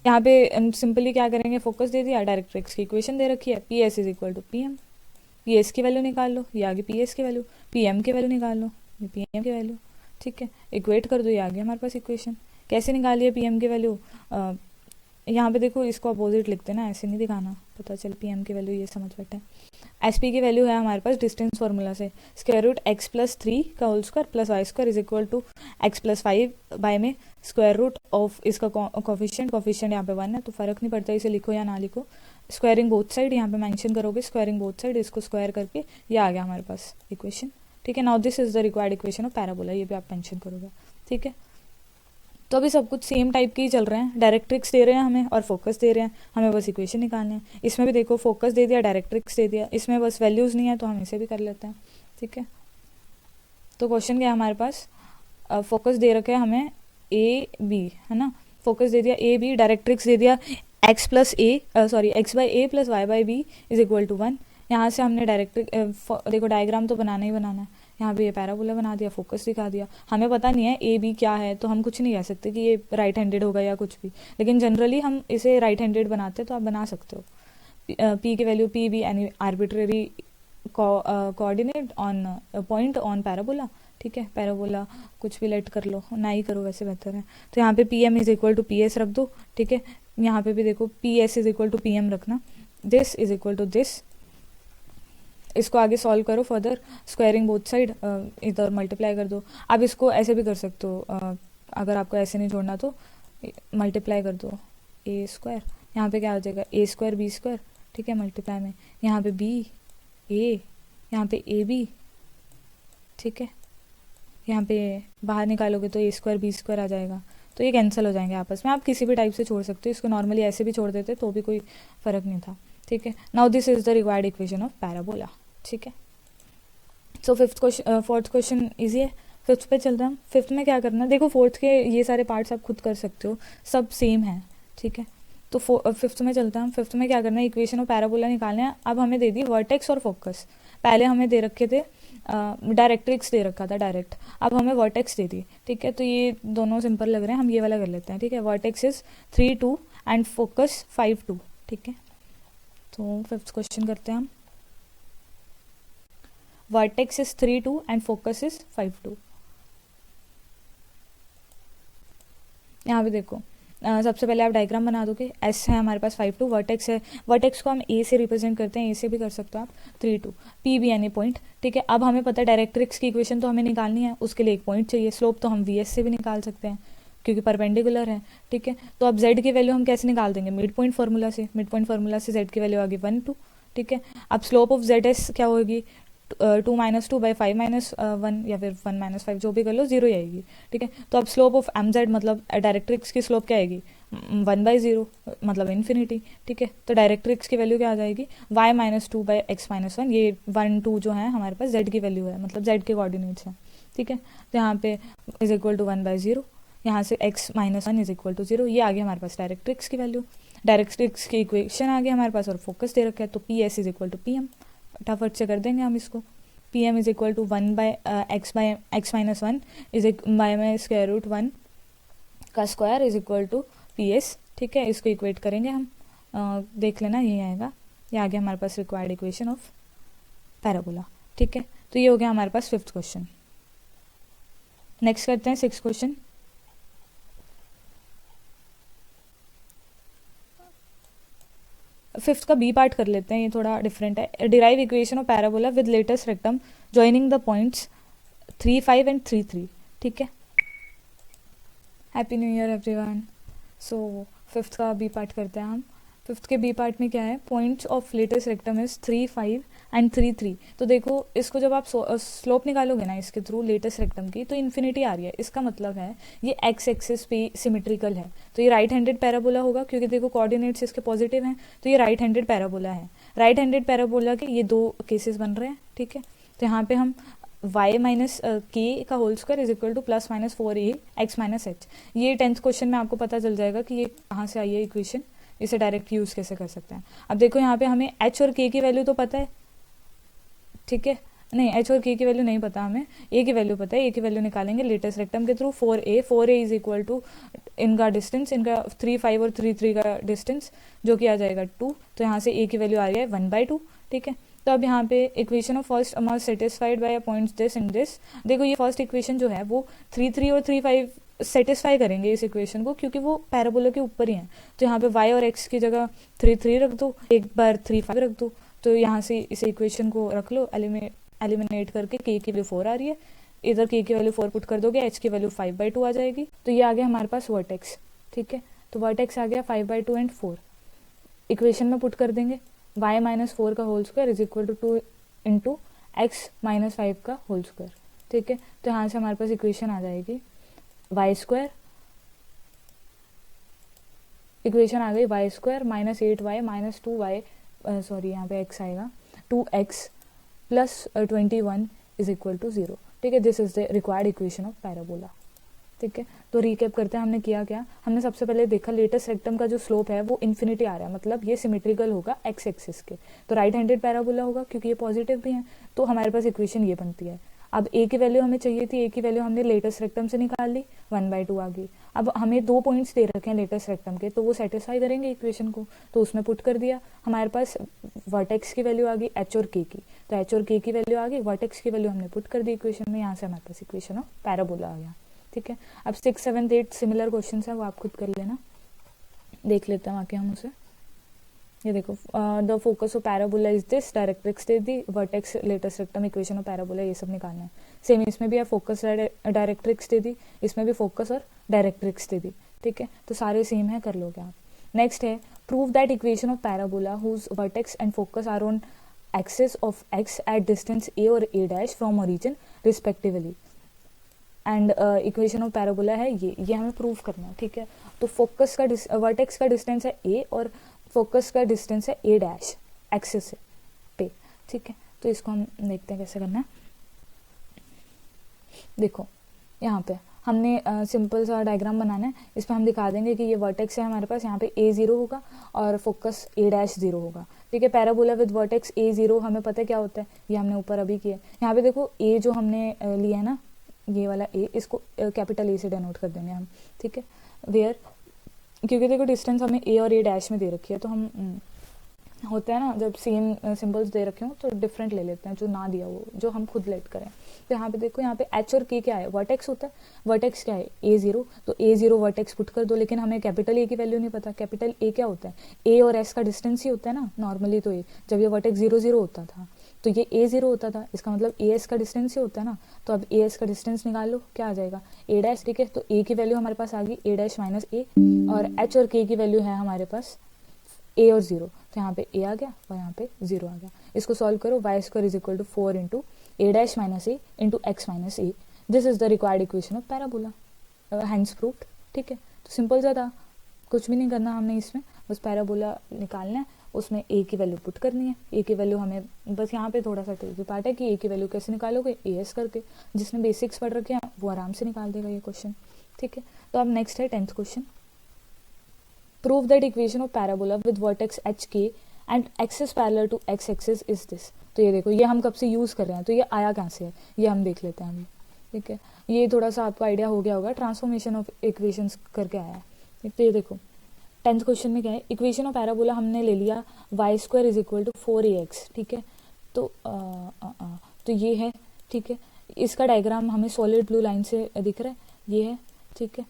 यहाँ पे सिंपली क्या करेंगे, फोकस दे दिया, डायरेक्ट्रिक्स की इक्वेशन दे रखी है, PS is equal to PM, PS की वैल्यू निकाल लो, ये आगे PS की वैल्यू, PM की वैल्यू निकाल लो, ये PM की वैल्यू, ठीक है, इक्वेट कर दो, ये आ गया हमारे पास इक्वेशन। कैसे निकालिए PM की वैल्यू, यहाँ पे देखो इसको अपोजिट लिखते ना, ऐसे नहीं दिखाना, पता चल PM की वैल्यू ये समझ बैठे हैं। SP की वैल्यू है हमारे पास डिस्टेंस फार्मूला से, स्क्वायर रूट x प्लस 3 का whole square plus y square is equal to x plus 5 by में स्क्वायर रूट ऑफ इसका कॉफिशिएंट यहाँ पे 1 है, तो फर्क नहीं पड़ता इसे लिखो या ना लिखो, स्क्वायरिंग बोथ साइड यहाँ पे मेंशन करोगे, स्क्वायरिंग बोथ साइड, इसको स्क्वायर करके ये आ गया हमारे पास इक्वेशन, ठीक है। Now this is the required equation of parabola, ये भी आप मेंशन करोगे, ठीक है। तो अभी सब कुछ सेम टाइप के ही चल रहे हैं, डायरेक्ट्रिक्स दे रहे हैं हमें और फोकस दे रहे हैं, हमें बस इक्वेशन निकालने हैं। इसमें भी देखो फोकस दे दिया, डायरेक्ट्रिक्स दे दिया, इसमें बस वैल्यूज़ नहीं है तो हम इसे भी कर लेते हैं, ठीक है। तो क्वेश्चन क्या है हमारे पास, फोकस दे रखे है हमें ए बी, है ना, फोकस दे दिया ए बी, डायरेक्ट्रिक्स दे दिया x plus a sorry x by a plus y by b is equal to 1। यहाँ से हमने डायरेक्ट्रिक देखो डायग्राम तो बनाना ही बनाना है, यहाँ पे ये पैराबोला बना दिया, फोकस दिखा दिया। हमें पता नहीं है ए बी क्या है तो हम कुछ नहीं कह सकते कि ये राइट हैंडेड होगा या कुछ भी, लेकिन जनरली हम इसे राइट हैंडेड बनाते हैं तो आप बना सकते हो। पी की value P be any arbitrary coordinate on point on parabola, ठीक है। पैराबोला कुछ भी लेट कर लो, ना ही करो वैसे बेहतर है। तो यहाँ पे P M is equal to P S रख दो, ठीक है। यहाँ पे भी देखो P S is equal to P M रखना, this is equal to this. इसको आगे सॉल्व करो फर्दर, स्क्वायरिंग बोथ साइड, इधर मल्टीप्लाई कर दो। आप इसको ऐसे भी कर सकते हो, अगर आपको ऐसे नहीं जोड़ना तो मल्टीप्लाई कर दो ए स्क्वायर, यहाँ पे क्या हो जाएगा ए स्क्वायर बी स्क्वायर, ठीक है, मल्टीप्लाई में यहाँ पे बी ए, यहाँ पे ए बी, ठीक है। यहाँ पे बाहर निकालोगे तो ए स्क्वायर बी स्क्वायर आ जाएगा, तो ये कैंसिल हो जाएंगे आपस में। आप किसी भी टाइप से छोड़ सकते हो, इसको नॉर्मली ऐसे भी छोड़ देते तो भी कोई फ़र्क नहीं था, ठीक है। Now this is the required equation of parabola, ठीक है। सो फोर्थ क्वेश्चन ईजी है, फिफ्थ पे चलते हैं हम। फिफ्थ में क्या करना है, देखो फोर्थ के ये सारे पार्ट्स आप खुद कर सकते हो, सब सेम है, ठीक है। तो फिफ्थ में चलते हैं हम। फिफ्थ में क्या करना है, इक्वेशन ऑफ पैराबोला निकालना है। अब हमें दे दी वर्टेक्स और फोकस, पहले हमें दे रखे थे डायरेक्ट्रिक्स दे रखा था डायरेक्ट, अब हमें वर्टेक्स दे दी, ठीक है। तो ये दोनों सिंपल लग रहे हैं, हम ये वाला कर लेते हैं, ठीक है। वर्टेक्स इज 3 2 एंड फोकस 5 2, ठीक है। तो फिफ्थ क्वेश्चन करते हैं हम। Vertex is 3 2 and focus is 5 2। यहाँ पे देखो सबसे पहले आप डायग्राम बना दोगे, एस है हमारे पास 5 2, वर्टेक्स है, वर्टेक्स को हम ए से रिप्रेजेंट करते हैं, ए से भी कर सकते हो आप, 3 2 पी बी एनी पॉइंट, ठीक है। अब हमें पता है डायरेक्ट्रिक्स की इक्वेशन तो हमें निकालनी है, उसके लिए एक पॉइंट चाहिए, स्लोप तो हम वी एस से भी निकाल सकते हैं क्योंकि परपेंडिकुलर है, ठीक है। तो अब जेड की वैल्यू हम कैसे निकाल देंगे, मिड पॉइंट फार्मूला से, मिड पॉइंट फार्मूला से जेड की वैल्यू आ गई 1 2, ठीक है। अब स्लोप ऑफ जेड एस क्या होगी, 2 - 2 बाई 5 - 1 या फिर 1 - 5 जो भी कर लो, 0 ही आएगी, ठीक है। तो अब स्लोप ऑफ एम जेड मतलब डायरेक्ट्रिक्स की स्लोप क्या आएगी, 1/0 मतलब इन्फिनिटी, ठीक है। तो डायरेक्ट्रिक्स की वैल्यू क्या आ जाएगी, y - 2 बाई x - 1, ये 1 2 जो है हमारे पास z की वैल्यू है, मतलब z के कोऑर्डिनेट्स हैं, ठीक है। तो यहाँ पे इज इक्वल टू 1/0, यहाँ से x - 1 इज इक्वल टू 0, ये आ गया हमारे पास डायरेक्ट्रिक्स की वैल्यू। डायरेक्ट्रिक्स की इक्वेशन आ गई हमारे पास और फोकस दे रखा है, तो P S is equal to P M, फटाफट से कर देंगे हम इसको। P M is equal to 1 by x - 1 is by में स्क्वायर रूट 1 का square is equal to P S, ठीक है। इसको इक्वेट करेंगे हम, देख लेना यही आएगा, ये आ गया हमारे पास रिक्वायर्ड इक्वेशन ऑफ पैराबोला, ठीक है। तो ये हो गया हमारे पास फिफ्थ क्वेश्चन। नेक्स्ट करते हैं सिक्स्थ क्वेश्चन। फिफ्थ का बी पार्ट कर लेते हैं, ये थोड़ा डिफरेंट है। Derive equation of parabola with latus rectum joining the points 3 5 and 3 3, ठीक है। Happy new year everyone. So fifth का बी पार्ट करते हैं हम। फिफ्थ के बी पार्ट में क्या है, points of latus rectum is 3 5 and 3 3। तो देखो इसको जब आप स्लोप निकालोगे ना इसके थ्रू लेटेस्ट रेक्टम की, तो इन्फिनिटी आ रही है, इसका मतलब है ये एक्स एक्सिस पे सिमेट्रिकल है, तो ये राइट हैंडेड पैराबोला होगा, क्योंकि देखो कोऑर्डिनेट्स इसके पॉजिटिव हैं, तो ये राइट हैंडेड पैराबोला है। राइट हैंडेड पैराबोला के ये दो केसेस बन रहे हैं, ठीक है। तो यहाँ पे हम y माइनस के का whole square is equal to plus minus 4a x minus h, ये 10th क्वेश्चन में आपको पता चल जाएगा कि ये कहाँ से आई है इक्वेशन, इसे डायरेक्ट यूज कैसे कर सकते हैं। अब देखो यहाँ पे हमें h और k की वैल्यू तो पता है, ठीक है, नहीं h और k की वैल्यू नहीं पता, हमें a की वैल्यू पता है, a की वैल्यू निकालेंगे लेटेस्ट रेक्टम के थ्रू। 4a इज इक्वल टू इनका डिस्टेंस, इनका 3 5 और 3 3 का डिस्टेंस जो कि आ जाएगा 2, तो यहाँ से a की वैल्यू आ रही है 1/2, ठीक है। तो अब यहाँ पे equation of first must satisfied by points this and this, देखो ये फर्स्ट इक्वेशन जो है वो 3 3 और 3 5 सेटिस्फाई करेंगे इस इक्वेशन को, क्योंकि वो पैराबोला के ऊपर ही है। तो यहाँ पे y और x की जगह 3 3 रख दो, एक बार 3 5 रख दो, तो यहाँ से इस इक्वेशन को रख लो, एलिमिनेट करके k की वैल्यू 4 आ रही है, इधर k की वैल्यू 4 पुट कर दोगे, h की वैल्यू 5/2 आ जाएगी, तो ये आ गया हमारे पास वर्टेक्स, ठीक है। तो वर्टेक्स आ गया 5/2 एंड 4, इक्वेशन में पुट कर देंगे, y माइनस 4 का whole square is equal to 2 into x minus 5 का होल स्क्वायर, ठीक है। तो यहाँ से हमारे पास इक्वेशन आ जाएगी y स्क्वायर इक्वेशन आ गई y square minus 8y minus 2y, sorry यहाँ पे x आएगा 2x plus 21 is equal to 0। ठीक है, this is the required equation of parabola. ठीक है, तो रिकैप करते हैं हमने किया क्या। हमने सबसे पहले देखा लेटेस्ट रेक्टम का जो स्लोप है वो इन्फिनिटी आ रहा है, मतलब ये सिमेट्रिकल होगा एक्स एक्सिस के, तो राइट हैंडेड पैराबोला होगा क्योंकि ये पॉजिटिव भी है, तो हमारे पास इक्वेशन ये बनती है। अब ए की वैल्यू हमें चाहिए थी, ए की वैल्यू हमने लेटेस्ट रेक्टम से निकाल ली, 1/2 आ गई। अब हमें 2 पॉइंट्स दे रखे हैं लेटेस्ट रेक्टम के, तो वो सेटिस्फाई करेंगे इक्वेशन को, तो उसमें पुट कर दिया। हमारे पास वर्टेक्स की वैल्यू आ गई एच और के की, तो एच और के की वैल्यू आ गई, वर्टेक्स की वैल्यू हमने पुट कर दी इक्वेशन में, यहाँ से हमारे पास इक्वेशन ऑफ पैराबोला आ गया। ठीक है, अब 6, 7, 8 सिमिलर क्वेश्चन है, वो आप खुद कर लेना, देख लेते हैं आके हम उसे। ये देखो, the focus of parabola is this, directrix they the, vertex latus rectum, equation of parabola, ये सब निकालना है। सेम इसमें भी है, फोकस डायरेक्ट्रिक्स दे दी, इसमें भी फोकस और डायरेक्ट्रिक्स दे दी। ठीक है, तो सारे सेम है, कर लोगे आप। नेक्स्ट है prove that equation of parabola whose vertex and focus are on axis of x at distance a और a dash from origin respectively, and equation of parabola है ये हमें प्रूव करना है। ठीक है, तो फोकस का वर्टेक्स का डिस्टेंस है ए और फोकस का डिस्टेंस है ए डैश एक्सिस पे। ठीक है, तो इसको हम देखते हैं कैसे करना है। देखो यहाँ पे हमने सिंपल सा डायग्राम बनाना है, इसमें हम दिखा देंगे कि ये वर्टेक्स है हमारे पास, यहाँ पे ए 0 होगा और फोकस ए डैश 0 होगा। ठीक है, पैराबोला विद वर्टेक्स ए 0 हमें पता है क्या होता है, ये हमने ऊपर अभी किया। यहाँ पे देखो ए जो हमने लिया है ना, ये वाला ए, इसको कैपिटल ए से डिनोट कर देंगे हम। ठीक है, वेयर, क्योंकि देखो डिस्टेंस हमें ए और ए डैश में दे रखी है, तो हम होता है ना जब सेम सिंबल्स दे रखे हो तो डिफरेंट ले लेते हैं, जो ना दिया वो जो हम खुद लेट करें। तो यहाँ पे देखो, यहाँ पे एच और के क्या है, वर्टेक्स होता है, वर्टेक्स क्या है ए 0, तो ए 0 वर्टेक्स पुट कर दो, लेकिन हमें कैपिटल ए की वैल्यू नहीं पता। कैपिटल ए क्या होता है, ए और एस का डिस्टेंस ही होता है ना नॉर्मली, तो ए जब ये वर्टेक्स 0 0 होता था तो ये ए 0 होता था, इसका मतलब ए एस का डिस्टेंस ही होता है ना। तो अब ए एस का डिस्टेंस निकाल लो, क्या आ जाएगा ए डैश। ठीक है, तो ए की वैल्यू हमारे पास आ गई ए डैश माइनस ए, और एच और के की वैल्यू है हमारे पास ए और 0, तो यहाँ पे ए आ गया और यहाँ पे 0 आ गया। इसको सॉल्व करो, y square is equal to 4 into a dash minus a into x minus a, this is the required equation of parabola, hence proved. ठीक है, तो सिंपल सा था, कुछ भी नहीं करना हमने इसमें, बस पैराबोला निकालना है, उसमें ए की वैल्यू पुट करनी है। ए की वैल्यू हमें बस यहाँ पे थोड़ा सा ट्रिकी पार्ट है कि ए की वैल्यू कैसे निकालोगे, ए एस करके, जिसने बेसिक्स पढ़ रखे हैं वो आराम से निकाल देगा ये क्वेश्चन। ठीक है, तो अब नेक्स्ट है 10th question. Prove that equation of parabola with vertex h k and axis parallel to x axis is this. तो ये देखो, ये हम कब से यूज कर रहे हैं, तो ये आया कहाँ से है ये हम देख लेते हैं अभी। ठीक है, ये थोड़ा सा आपको आइडिया हो गया होगा, ट्रांसफॉर्मेशन ऑफ इक्वेशंस करके आया है। तो ये देखो 10th क्वेश्चन में क्या है, इक्वेशन ऑफ पैराबोला हमने ले लिया y square is equal to 4ax। ठीक है, तो ये है। ठीक है, इसका डायग्राम हमें सॉलिड ब्लू लाइन से दिख रहा है, ये है। ठीक है,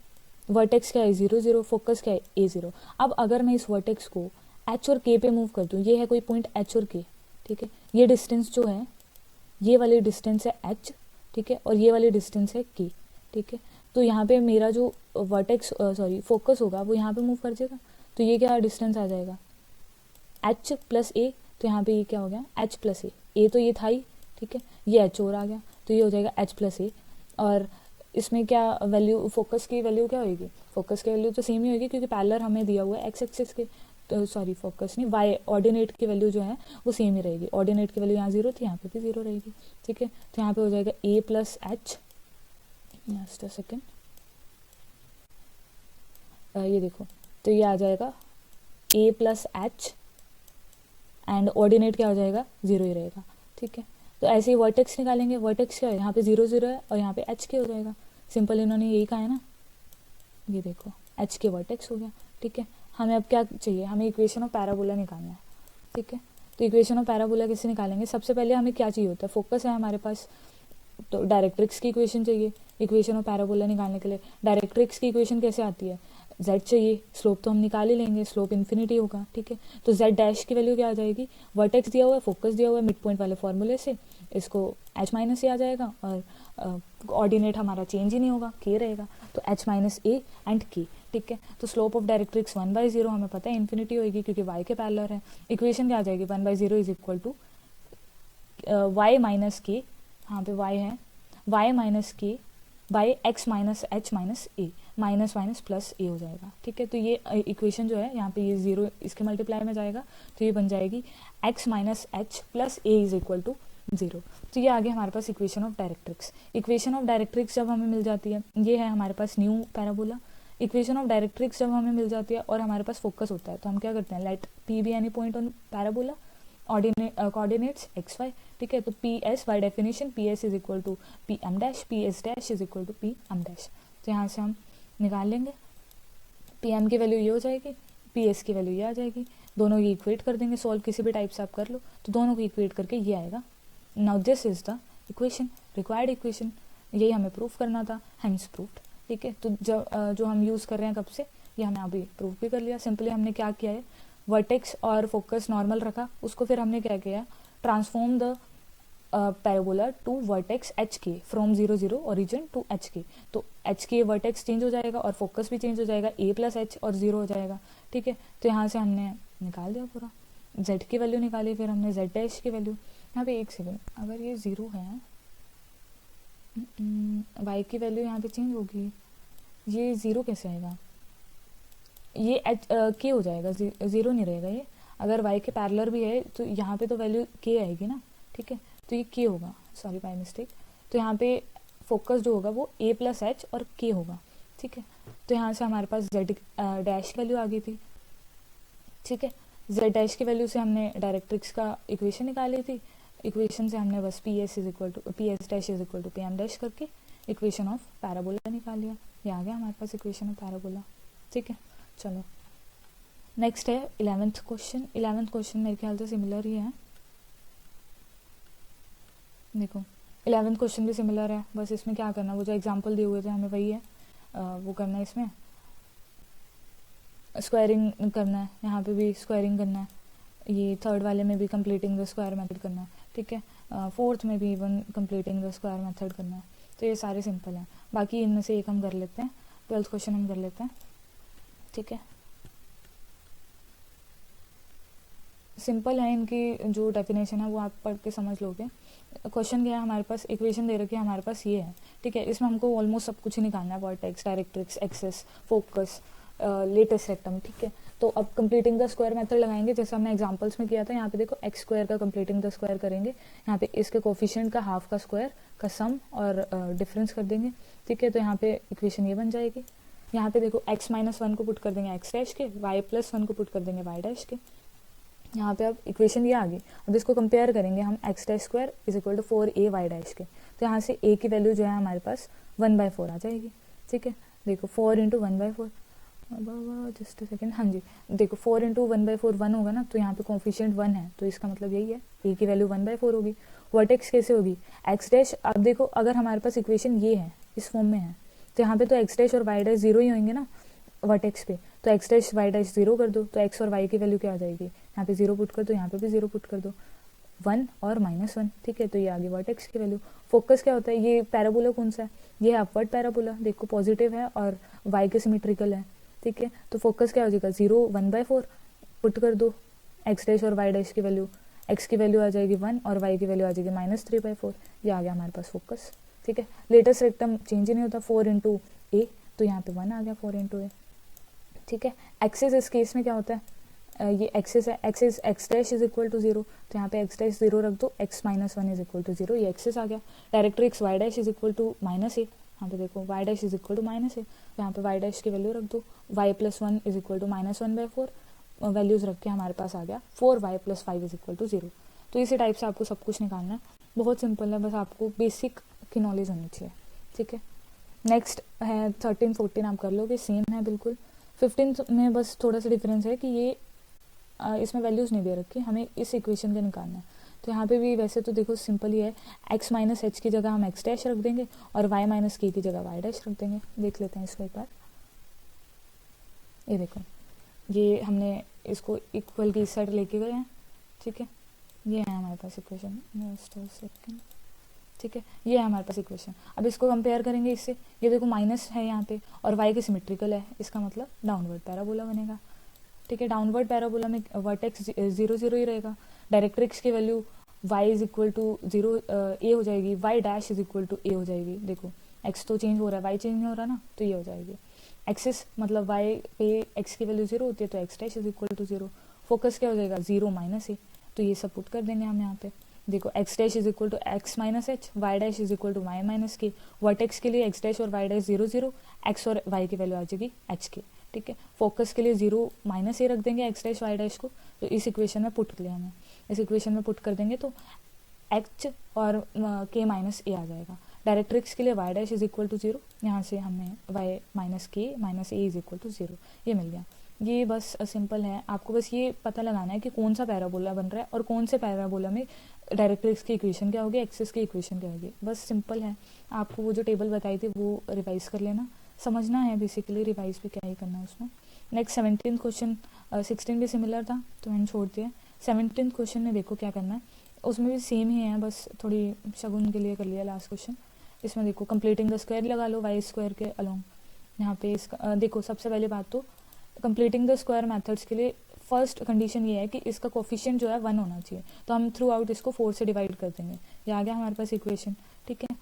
वर्टेक्स क्या है 0 0, फोकस क्या है ए 0। अब अगर मैं इस वर्टेक्स को एच और के पे मूव कर दूँ, ये है कोई पॉइंट एच और के। ठीक है, ये डिस्टेंस जो है, ये वाली डिस्टेंस है एच। ठीक है, और ये वाली डिस्टेंस है के। ठीक है, तो यहाँ पे मेरा जो वर्टेक्स फोकस होगा वो यहाँ पे मूव कर जाएगा, तो ये क्या डिस्टेंस आ जाएगा एच प्लस ए, तो यहाँ पे ये क्या हो गया एच प्लस ए तो ये था ही। ठीक है, ये एच और आ गया, तो ये हो जाएगा एच प्लस ए। और इसमें क्या वैल्यू, फोकस की वैल्यू क्या होगी, फोकस की वैल्यू तो सेम ही होगी क्योंकि पैरेलल हमें दिया हुआ है एक्स एक्सिस के, तो फोकस नहीं, वाई ऑर्डिनेट की वैल्यू जो है वो सेम ही रहेगी। ऑर्डिनेट की वैल्यू यहाँ 0 थी, यहाँ पे भी 0 रहेगी। ठीक है, तो यहाँ पे हो जाएगा a plus h, just a second, ये देखो, तो ये आ जाएगा a plus h and ordinate क्या हो जाएगा 0 ही रहेगा। ठीक है, तो ऐसे ही वर्टेक्स निकालेंगे, वर्टेक्स क्या है यहाँ पे 0 0 है और यहाँ पे एच के हो जाएगा, सिंपल इन्होंने यही कहा है ना, ये देखो एच के वर्टेक्स हो गया। ठीक है, हमें अब क्या चाहिए, हमें इक्वेशन ऑफ पैराबोला निकालना है। ठीक है, तो इक्वेशन ऑफ पैराबोला कैसे निकालेंगे, सबसे पहले हमें क्या चाहिए होता है, फोकस है हमारे पास, तो डायरेक्ट्रिक्स की इक्वेशन चाहिए इक्वेशन ऑफ पैराबोला निकालने के लिए। डायरेक्ट्रिक्स की इक्वेशन कैसे आती है, z चाहिए, स्लोप तो हम निकाल ही लेंगे, स्लोप इन्फिनिटी होगा। ठीक है, तो z डैश की वैल्यू क्या आ जाएगी, वर्टेक्स दिया हुआ है, फोकस दिया हुआ है, मिड पॉइंट वाले फॉर्मूले से इसको h माइनस ए आ जाएगा, और ऑर्डिनेट हमारा चेंज ही नहीं होगा, k रहेगा, तो h minus A and k। ठीक है, तो स्लोप ऑफ डायरेक्ट्रिक्स 1/0 हमें पता है इन्फिनिटी होगी क्योंकि y के पैरेलल है। इक्वेशन क्या आ जाएगी 1/0 is equal to y minus k, यहाँ पे y है, y minus k by x minus h minus a, minus minus plus a हो जाएगा, ठीक है। तो ये इक्वेशन जो है यहाँ पे ये 0 इसके मल्टीप्लाई में जाएगा, तो ये बन जाएगी x minus h plus a is equal to 0। तो ये आ गया हमारे पास equation of directrix. Equation of directrix जब हमें मिल जाती है, ये है हमारे पास new parabola. Equation of directrix जब हमें मिल जाती है और हमारे पास फोकस होता है, तो हम क्या करते हैं, let P be any point on parabola, coordinates x y, ठीक है। तो P S by definition P S is equal to P M dash, P S dash is equal to P M dash. तो यहाँ से हम निकाल लेंगे, P M की वैल्यू ये हो जाएगी, पी एस की वैल्यू ये आ जाएगी, दोनों की इक्वेट कर देंगे, सॉल्व किसी भी टाइप से आप कर लो, तो दोनों को इक्वेट करके ये आएगा। Now this is the equation, required equation, यही हमें प्रूफ करना था, हेंस प्रूफ्ड, ठीक है। तो जो हम यूज़ कर रहे हैं कब से, ये हमने अभी प्रूफ भी कर लिया। सिंपली हमने क्या किया है, वर्टेक्स और फोकस नॉर्मल रखा, उसको फिर हमने क्या किया, transform the parabola to vertex h k from 0 0 origin to h k. तो एच के वर्टेक्स चेंज हो जाएगा और फोकस भी चेंज हो जाएगा, ए प्लस एच और 0 हो जाएगा, ठीक है। तो यहाँ से हमने निकाल दिया पूरा, जेड की वैल्यू निकाली, फिर हमने जेड डैश की वैल्यू। यहाँ पे एक सेकेंड, अगर ये 0 है, वाई की वैल्यू यहाँ पे चेंज होगी, ये 0 कैसे आएगा, ये एच के हो जाएगा, 0 नहीं रहेगा ये। अगर वाई के पैरेलल भी है तो यहाँ पे तो वैल्यू के आएगी ना, ठीक है। तो ये के होगा, सॉरी बाय मिस्टेक। तो यहाँ पे फोकस जो होगा वो ए प्लस एच और के होगा, ठीक है। तो यहाँ से हमारे पास जेड डैश की वैल्यू आ गई थी, ठीक है। जेड डैश की वैल्यू से हमने डायरेक्ट्रिक्स का इक्वेशन निकाली थी, इक्वेशन से हमने बस P S is equal to P S dash is equal to P M dash करके इक्वेशन ऑफ पैराबोला निकाल लिया। ये आ गया हमारे पास इक्वेशन ऑफ पैराबोला, ठीक है। चलो नेक्स्ट है 11th क्वेश्चन। 11th क्वेश्चन मेरे ख्याल से सिमिलर ही है, देखो 11th क्वेश्चन भी सिमिलर है, बस इसमें क्या करना, वो जो एग्जांपल दिए हुए थे हमें वही है, वो करना है, इसमें स्क्वायरिंग करना है, यहाँ पे भी स्क्वायरिंग करना है, ये थर्ड वाले में भी कंप्लीटिंग द स्क्वायर मेथड करना है, ठीक है। फोर्थ में भी even completing the square method करना है। तो ये सारे सिंपल हैं, बाकी इनमें से एक हम कर लेते हैं, 12th क्वेश्चन हम कर लेते हैं, ठीक है। सिंपल है, इनकी जो डेफिनेशन है वो आप पढ़ के समझ लोगे। क्वेश्चन क्या है, हमारे पास इक्वेशन दे रखी है, हमारे पास ये है, ठीक है। इसमें हमको ऑलमोस्ट सब कुछ ही निकालना है, vertex, directrix, axes, focus, latus rectum, ठीक है। तो अब कंप्लीटिंग द स्क्वायर मेथड लगाएंगे, जैसे हमने एग्जांपल्स में किया था। यहाँ पे देखो एक्स स्क्वायर का कंप्लीटिंग द स्क्वायर करेंगे, यहाँ पे इसके कोफिशिएंट का हाफ का स्क्वायर का सम और डिफरेंस कर देंगे, ठीक है। तो यहाँ पे इक्वेशन ये बन जाएगी। यहाँ पे देखो x माइनस 1 को पुट कर देंगे एक्स डैश के, y प्लस 1 को पुट कर देंगे y डैश के। यहाँ पे अब इक्वेशन ये आ गई। अब इसको कंपेयर करेंगे हम, x dash square is equal to 4a y dash के। तो यहाँ से a की वैल्यू जो है हमारे पास 1/4 आ जाएगी, ठीक है। देखो 4 इंटू 1/4, जस्ट सेकेंड, हाँ जी, देखो 4 इंटू 1/4 1 होगा ना, तो यहाँ पे कोफिशिएंट 1 है, तो इसका मतलब यही है, a की वैल्यू 1/4 होगी। वर्टेक्स कैसे होगी, एक्स डैश, अब देखो अगर हमारे पास इक्वेशन ये है, इस फॉर्म में है, तो यहाँ पे तो एक्स डैश और वाई डैश 0 ही होंगे ना वर्टेक्स पे, तो एक्स डैश वाई डैश 0 कर दो, तो एक्स और वाई की वैल्यू क्या आ जाएगी, यहाँ पे 0 पुट कर दो, यहाँ पे भी 0 पुट कर दो, 1 और -1, ठीक है। तो ये आ गई वर्टेक्स की वैल्यू। फोकस क्या होता है, ये पैराबोला कौन सा है, ये है अपवर्ड पैराबोला, देखो पॉजिटिव है और वाई के सिमेट्रिकल है, ठीक है। तो फोकस क्या हो जाएगा, 0 1/4 पुट कर दो, एक्स डैश और वाई डैश की वैल्यू, एक्स की वैल्यू आ जाएगी 1 और वाई की वैल्यू आ जाएगी -3/4, ये आ गया हमारे पास फोकस, ठीक है। लेटेस्ट रेक्टम चेंज ही नहीं होता, 4 इंटू ए, तो यहाँ पे 1 आ गया 4 इंटू ए, ठीक है। एक्सेस इस केस में क्या होता है, ये एक्सेस है, axes x dash is equal to 0, तो यहाँ पे एक्स डैश 0 रख दो, x minus 1 is equal to 0, ये एक्सेस आ गया। Directrix y dash is equal to -a, यहाँ पे देखो y dash is equal to -a, तो यहाँ पे वाई डैश की वैल्यू रख दो, y plus 1 is equal to -1/4, values रख के हमारे पास आ गया 4y plus 5 is equal to 0। तो इसी टाइप से आपको सब कुछ निकालना है, बहुत सिंपल है, बस आपको बेसिक की नॉलेज होनी चाहिए, ठीक है। नेक्स्ट है 13 14, आप कर लोगे, सेम है बिल्कुल। 15 में बस थोड़ा सा डिफरेंस है कि ये इसमें वैल्यूज़ नहीं दे रखी, हमें इस इक्वेशन का निकालना है। तो यहाँ पे भी वैसे तो देखो सिंपल ही है, x माइनस एच की जगह हम एक्स डैश रख देंगे और y माइनस के की जगह y डैश रख देंगे। देख लेते हैं इसको एक बार, ये देखो, ये हमने इसको इक्वल की इस साइड लेके गए हैं, ठीक है। ये है हमारे पास इक्वेशन, ठीक है, ये है हमारे पास इक्वेशन। अब इसको कंपेयर करेंगे इससे, ये देखो माइनस है यहाँ पे और y के सिमेट्रिकल है, इसका मतलब डाउनवर्ड पैराबोला बनेगा, ठीक है। डाउनवर्ड पैराबोला में वर्टेक्स 0 0 ही रहेगा। डायरेक्ट्रिक्स की value y is equal to 0 a हो जाएगी, y dash is equal to a हो जाएगी। देखो x तो चेंज हो रहा है, y चेंज नहीं हो रहा ना, तो ये हो जाएगी। एक्सिस मतलब वाई पे एक्स की वैल्यू 0 होती है तो x dash is equal to 0। Focus क्या हो जाएगा 0 माइनस ए, तो ये सब पुट कर देंगे हम यहाँ पे। देखो x dash is equal to x minus h, y dash is equal to y minus k. Vertex के लिए एक्स डैश और वाई डैश 0 0, एक्स और वाई की वैल्यू आ जाएगी एच के, ठीक है। फोकस के लिए 0 माइनस ए रख देंगे एक्स डैश वाई डैश को, तो इस इक्वेशन में पुट लिया हमें, इस इक्वेशन में पुट कर देंगे तो एच और के माइनस ए आ जाएगा। डायरेक्ट्रिक्स के लिए y dash is equal to 0, यहाँ से हमें y minus k minus a is equal to 0 ये मिल गया। ये बस सिंपल है, आपको बस ये पता लगाना है कि कौन सा पैराबोला बन रहा है और कौन से पैराबोला में डायरेक्ट्रिक्स की इक्वेशन क्या होगी, एक्सिस की इक्वेशन क्या होगी, बस सिंपल है। आपको वो जो टेबल बताई थी वो रिवाइज कर लेना, समझना है बेसिकली, रिवाइज भी क्या ही करना है उसमें। नेक्स्ट 17 क्वेश्चन, 16 भी सिमिलर था तो मैंने छोड़ दिया। 17 क्वेश्चन में देखो क्या करना है, उसमें भी सेम ही है, बस थोड़ी शगुन के लिए कर लिया लास्ट क्वेश्चन। इसमें देखो कंप्लीटिंग द स्क्वायर लगा लो वाई स्क्वायर के अलोंग। यहाँ पे इसका देखो सबसे पहले बात तो कंप्लीटिंग द स्क्वायर मेथड्स के लिए फर्स्ट कंडीशन ये है कि इसका कोफिशिएंट जो है 1 होना चाहिए, तो हम थ्रू आउट इसको 4 से डिवाइड कर देंगे, ये आ गया हमारे पास इक्वेशन, ठीक है।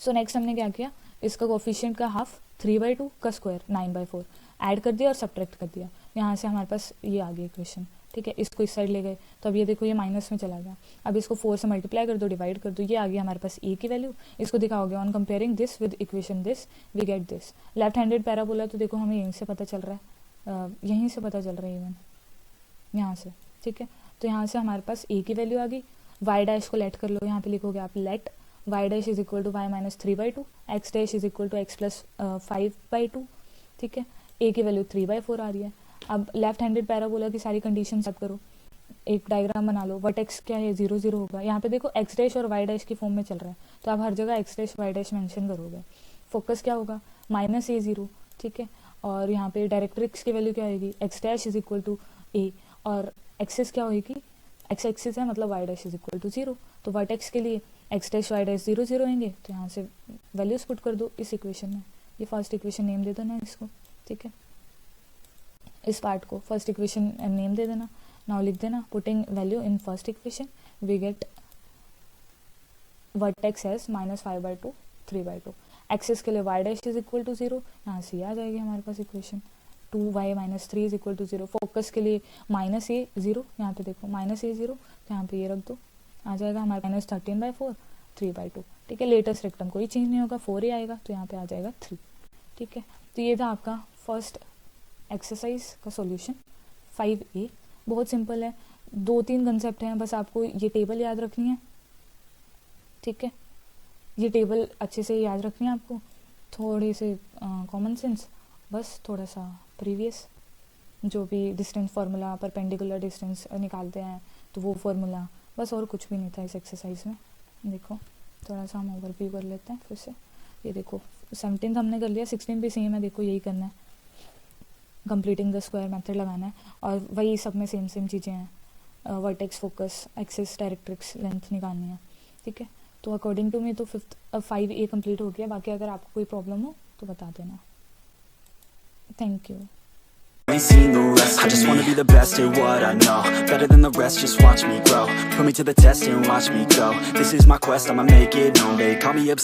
सो नेक्स्ट हमने क्या किया, इसका कोफिशिएंट का हाफ 3/2 का स्क्वायर 9/4 ऐड कर दिया और सब्ट्रैक्ट कर दिया, यहाँ से हमारे पास ये आ गया इक्वेशन, ठीक है। इसको इस साइड ले गए तो अब ये देखो ये माइनस में चला गया, अब इसको 4 से मल्टीप्लाई कर दो, डिवाइड कर दो, ये आ गया हमारे पास ए की वैल्यू। इसको दिखाओगे on comparing this with equation this we get this. Left handed parabola तो देखो हमें यहीं से पता चल रहा है, यहीं से पता चल रहा है इवन यहाँ से, ठीक है। तो यहाँ से हमारे पास ए की वैल्यू आ गई, वाई डैश को लेट कर लो, यहाँ पे लिखोगे आप let y dash is equal to y minus 3/2, x dash is equal to x plus 5/2, ठीक है। ए की वैल्यू 3/4 आ रही है। अब लेफ्ट हैंडेड पैराबोला की सारी कंडीशन सेट करो, एक डायग्राम बना लो, वर्टेक्स क्या है 0 0 होगा, यहाँ पे देखो एक्स डैश और वाई डैश की फॉर्म में चल रहा है तो आप हर जगह X dash Y dash mention करोगे। फोकस क्या होगा -a0, ठीक है। और यहाँ पे डायरेक्ट्रिक्स की वैल्यू क्या होगी, x dash is equal to a, और एक्सिस क्या होगी, एक्स एक्सिस है मतलब y dash is equal to 0, तो वर्टेक्स के लिए एक्स डैश वाई डैश 0 0 होंगे, तो यहाँ से वैल्यूज पुट कर दो इस इक्वेशन में। ये फर्स्ट इक्वेशन नेम दे देना इसको, ठीक है। इस पार्ट को फर्स्ट इक्वेशन नेम दे देना। नाउ लिख देना putting value in first equation we get vertex as -5/2 3/2। Axis के लिए y dash is equal to 0, यहाँ से आ जाएगी हमारे पास equation 2y - 3 is equal to 0। Focus के लिए -a0, यहाँ पे देखो -a0, तो यहाँ पे ये रख दो, आ जाएगा हमारे -13/4 3/2, ठीक है। लेटेस्ट रेक्टम कोई चेंज नहीं होगा, 4 ही आएगा, तो यहाँ पे आ जाएगा 3, ठीक है। तो ये था आपका फर्स्ट एक्सरसाइज का सॉल्यूशन 5A। बहुत सिंपल है, 2-3 कंसेप्ट हैं, बस आपको ये टेबल याद रखनी है, ठीक है। ये टेबल अच्छे से याद रखनी है आपको, थोड़े से कॉमन सेंस, बस थोड़ा सा प्रीवियस, जो भी डिस्टेंस फार्मूला परपेंडिकुलर डिस्टेंस निकालते हैं तो वो फार्मूला, बस और कुछ भी नहीं था इस एक्सरसाइज में। देखो थोड़ा सा हम ओवरव्यू कर लेते हैं फिर से। ये देखो 17 हमने कर लिया, 16 भी सेम है, देखो यही करना है, कंप्लीटिंग द स्क्वायर मेथड लगाना है, और वही सब में सेम चीज़ें हैं, vertex focus axis directrix length निकालनी है, ठीक है। तो अकॉर्डिंग टू मी तो 5A कंप्लीट हो गया, बाकी अगर आपको कोई प्रॉब्लम हो तो बता देना। Thank you. Ain't seen the rest, I just wanna be the best at what I know. Better than the rest, just watch me grow. Put me to the test and watch me go. This is my quest, I'ma make it known. They call me obsessed.